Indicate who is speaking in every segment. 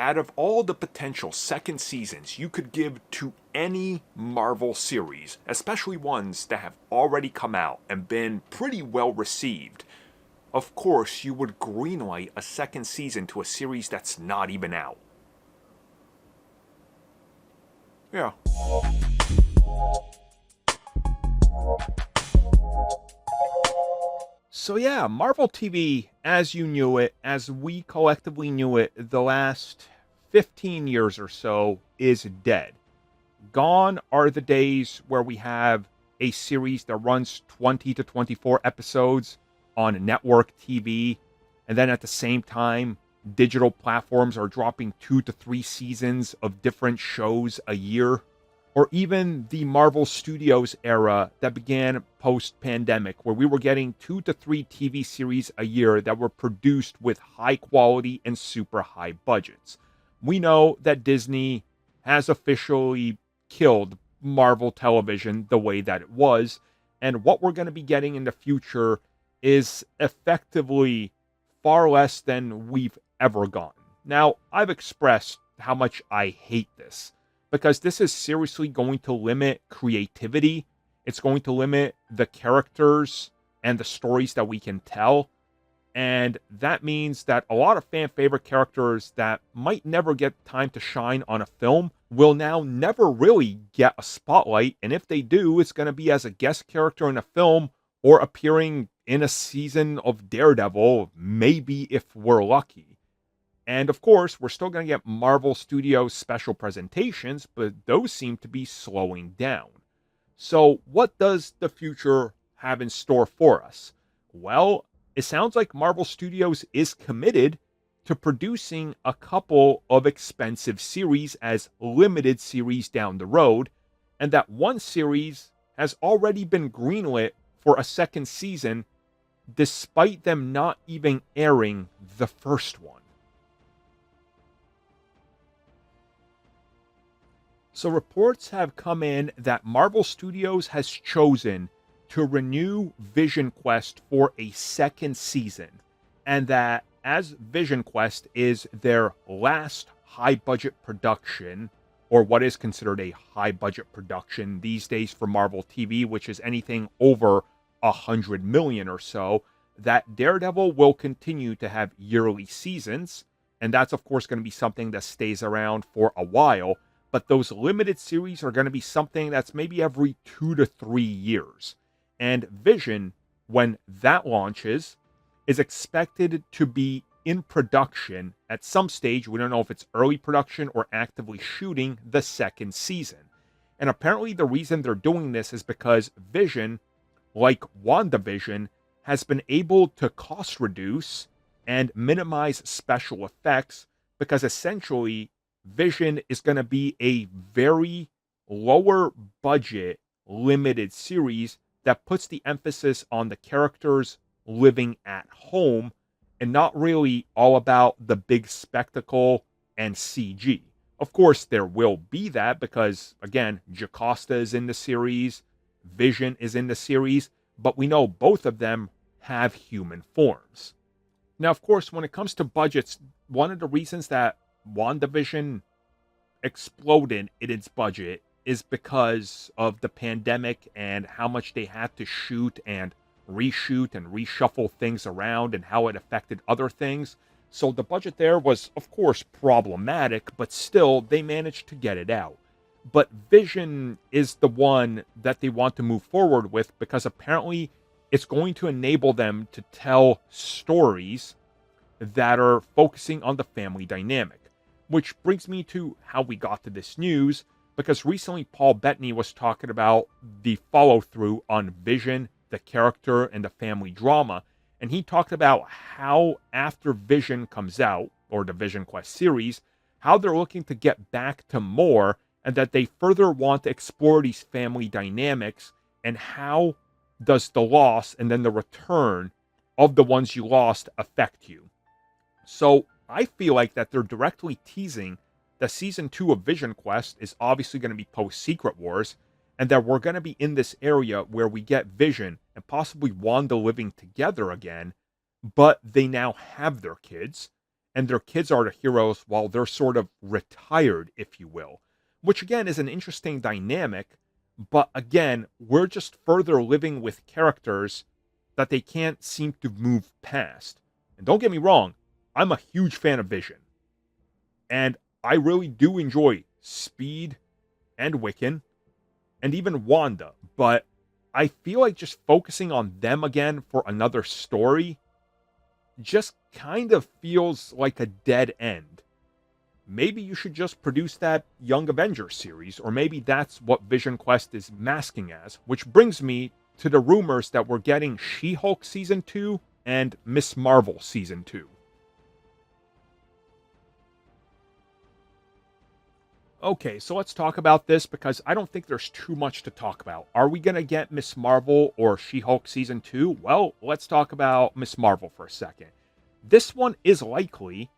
Speaker 1: Out of all the potential second seasons you could give to any Marvel series, especially ones that have already come out and been pretty well received, of course you would greenlight a second season to a series that's not even out. Yeah. So yeah, Marvel TV, as you knew it, as we collectively knew it, the last 15 years or so is dead. Gone are the days where we have a series that runs 20 to 24 episodes on network TV, and then at the same time, digital platforms are dropping 2 to 3 seasons of different shows a year, or even the Marvel Studios era that began post-pandemic, where we were getting 2 to 3 TV series a year that were produced with high quality and super high budgets. We know that Disney has officially killed Marvel television the way that it was, and what we're going to be getting in the future is effectively far less than we've ever gotten. Now, I've expressed how much I hate this, because this is seriously going to limit creativity. It's going to limit the characters and the stories that we can tell. And that means that a lot of fan favorite characters that might never get time to shine on a film will now never really get a spotlight. And if they do, it's going to be as a guest character in a film or appearing in a season of Daredevil, maybe if we're lucky. And of course, we're still going to get Marvel Studios special presentations, but those seem to be slowing down. So, what does the future have in store for us? Well, it sounds like Marvel Studios is committed to producing a couple of expensive series as limited series down the road, and that one series has already been greenlit for a second season, despite them not even airing the first one. So reports have come in that Marvel Studios has chosen to renew Vision Quest for a second season, and that as Vision Quest is their last high-budget production, or what is considered a high-budget production these days for Marvel TV, which is anything over 100 million or so, that Daredevil will continue to have yearly seasons, and that's of course going to be something that stays around for a while. But those limited series are going to be something that's maybe every 2 to 3 years. And Vision, when that launches, is expected to be in production at some stage. We don't know if it's early production or actively shooting the second season. And apparently the reason they're doing this is because Vision, like WandaVision, has been able to cost reduce and minimize special effects, because essentially Vision is going to be a very lower budget, limited series that puts the emphasis on the characters living at home and not really all about the big spectacle and CG. Of course, there will be that because, again, Jocasta is in the series, Vision is in the series, but we know both of them have human forms. Now, of course, when it comes to budgets, one of the reasons that WandaVision exploded in its budget is because of the pandemic and how much they had to shoot and reshoot and reshuffle things around and how it affected other things. So the budget there was, of course, problematic, but still, they managed to get it out. But Vision is the one that they want to move forward with because apparently it's going to enable them to tell stories that are focusing on the family dynamic. Which brings me to how we got to this news, because recently Paul Bettany was talking about the follow-through on Vision, the character, and the family drama, and he talked about how after Vision comes out, or the Vision Quest series, how they're looking to get back to more, and that they further want to explore these family dynamics, and how does the loss and then the return of the ones you lost affect you. So I feel like that they're directly teasing that season 2 of Vision Quest is obviously going to be post-Secret Wars, and that we're going to be in this area where we get Vision and possibly Wanda living together again, but they now have their kids, and their kids are the heroes while they're sort of retired, if you will, which again is an interesting dynamic. But again, we're just further living with characters that they can't seem to move past. And don't get me wrong, I'm a huge fan of Vision. And I really do enjoy Speed and Wiccan and even Wanda. But I feel like just focusing on them again for another story just kind of feels like a dead end. Maybe you should just produce that Young Avengers series, or maybe that's what Vision Quest is masking as, which brings me to the rumors that we're getting She-Hulk Season 2 and Ms.Marvel Season 2. Okay, so let's talk about this because I don't think there's too much to talk about. Are we going to get Ms.Marvel or She-Hulk Season 2? Well, let's talk about Ms.Marvel for a second. This one is likely,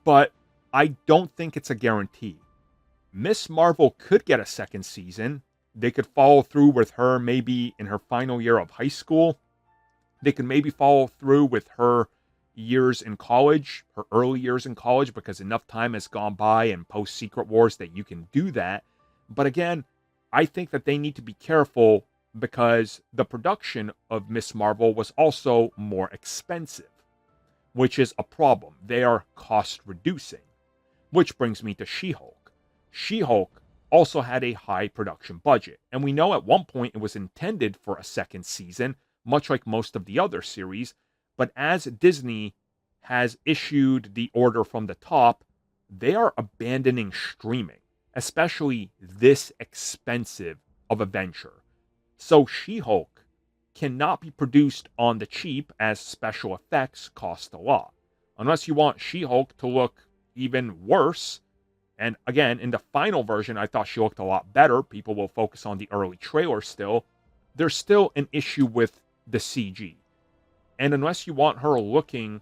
Speaker 1: but I don't think it's a guarantee. Ms.Marvel could get a second season. They could follow through with her maybe in her final year of high school. They could maybe follow through with her years in college, her early years in college, because enough time has gone by in post Secret Wars that you can do that. But again, I think that they need to be careful because the production of Ms.Marvel was also more expensive, which is a problem. They are cost reducing, which brings me to She-Hulk. She-Hulk also had a high production budget, and we know at one point it was intended for a second season, much like most of the other series. But as Disney has issued the order from the top, they are abandoning streaming, especially this expensive of a venture. So She-Hulk cannot be produced on the cheap as special effects cost a lot. Unless you want She-Hulk to look even worse. And again, in the final version, I thought she looked a lot better. People will focus on the early trailer still. There's still an issue with the CG. And unless you want her looking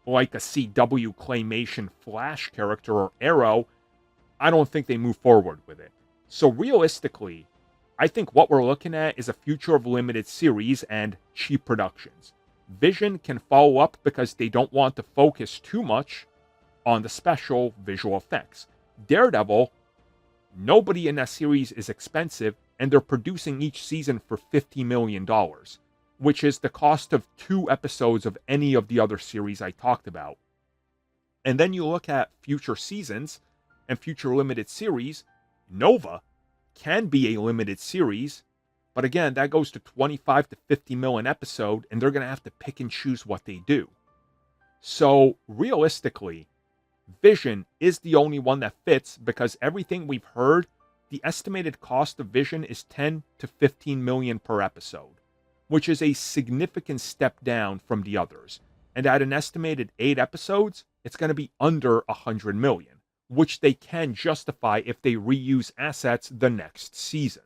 Speaker 1: like a CW claymation Flash character or Arrow, I don't think they move forward with it. So realistically, I think what we're looking at is a future of limited series and cheap productions. Vision can follow up because they don't want to focus too much on the special visual effects. Daredevil, nobody in that series is expensive, and they're producing each season for $50 million. Which is the cost of 2 episodes of any of the other series I talked about. And then you look at future seasons and future limited series. Nova can be a limited series, but again, that goes to 25 to 50 mil an episode, and they're going to have to pick and choose what they do. So realistically, Vision is the only one that fits because everything we've heard, the estimated cost of Vision is 10 to 15 million per episode, which is a significant step down from the others. And at an estimated 8 episodes, it's going to be under 100 million, which they can justify if they reuse assets the next season.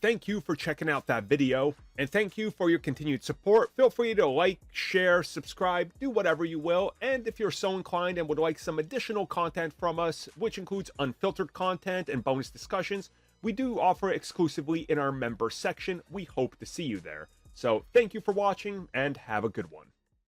Speaker 1: Thank you for checking out that video, and thank you for your continued support. Feel free to like, share, subscribe, do whatever you will, and if you're so inclined and would like some additional content from us, which includes unfiltered content and bonus discussions, we do offer exclusively in our member section. We hope to see you there. So thank you for watching, and have a good one.